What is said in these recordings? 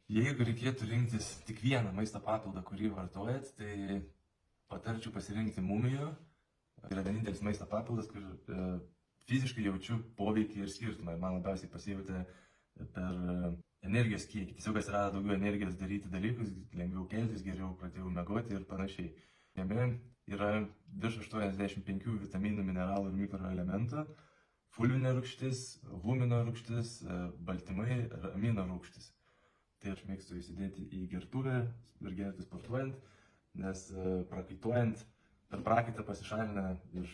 Jeigu reikėtų rinktis tik vieną maisto papildą, kurį vartojat, tai patarčiau pasirinkti mumijų. Tai yra vienintelis maisto papildas, kur fiziškai jaučiu poveikį ir skirtumą. Man labiausiai pasijautė per energijos kiekį. Tiesiog atsirado daugiau energijos daryti dalykus, lengviau keltis, geriau pradėjau miegoti ir panašiai. Jame yra virš 85 vitaminų, mineralų ir mikroelementų, fulvinė rūgštis, humino rūgštis, baltymai ir amino rūgštis. Tai aš mėgstu įsidėti į gertuvę ir gerti sportuojant, nes prakaituojant per prakaitą pasišalina iš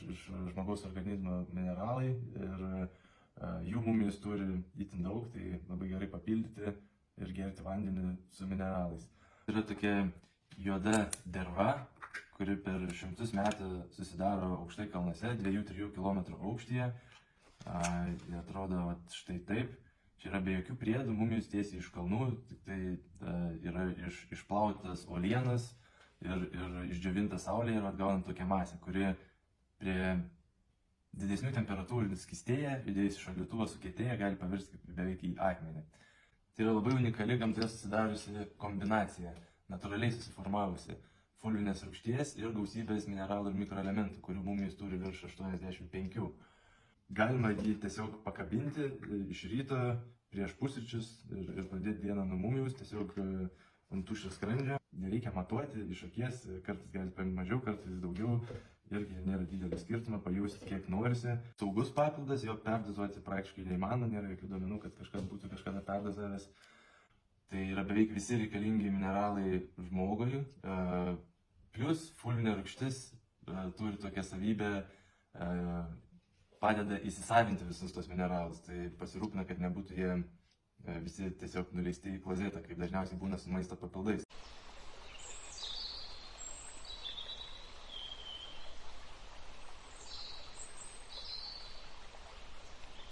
žmogaus organizmo mineralai ir jų mumijos turi itin daug, tai labai gerai papildyti ir gerti vandenį su mineralais. Yra tokia juoda derva, kuri per šimtus metų susidaro aukštai kalnuose, 2-3 km aukštyje. Jie atrodo štai taip. Čia yra be jokių priedų, mumijos tiesiai iš kalnų, tik tai yra išplautas uolienas ir išdžiovinta saulėje ir atgaunant tokią masę, kuri prie didesnių temperatūrų skystėja, įdėjus į šaldytuvą sukietėja, gali pavirsti beveik į akmenį. Tai yra labai unikali gamtoje susidariusi kombinacija, natūraliai susiformavusi fulvinės rūgšties ir gausybės mineralų ir mikroelementų, kurių mumijos turi virš 85. Galima jį tiesiog pakabinti iš ryto prieš pusryčius ir pradėti dieną nuo mumijos, tiesiog ant tuščio skrandžio. Nereikia matuoti iš akies, kartais gali paimti mažiau, kartais daugiau. Irgi nėra didelio skirtumo, pajusti kiek norisi. Saugus papildas, jo perdozuoti praktiškai neįmanoma, nėra jokių duomenų, kad kažkas būtų kažkada perdozavęs. Tai yra beveik visi reikalingi mineralai žmogui. Plus fulvinė rūgštis turi tokią savybę, padeda įsisavinti visus tos mineralus, tai pasirūpina, kad nebūtų jie visi tiesiog nuleisti į klozetą, kaip dažniausiai būna su maisto papildais.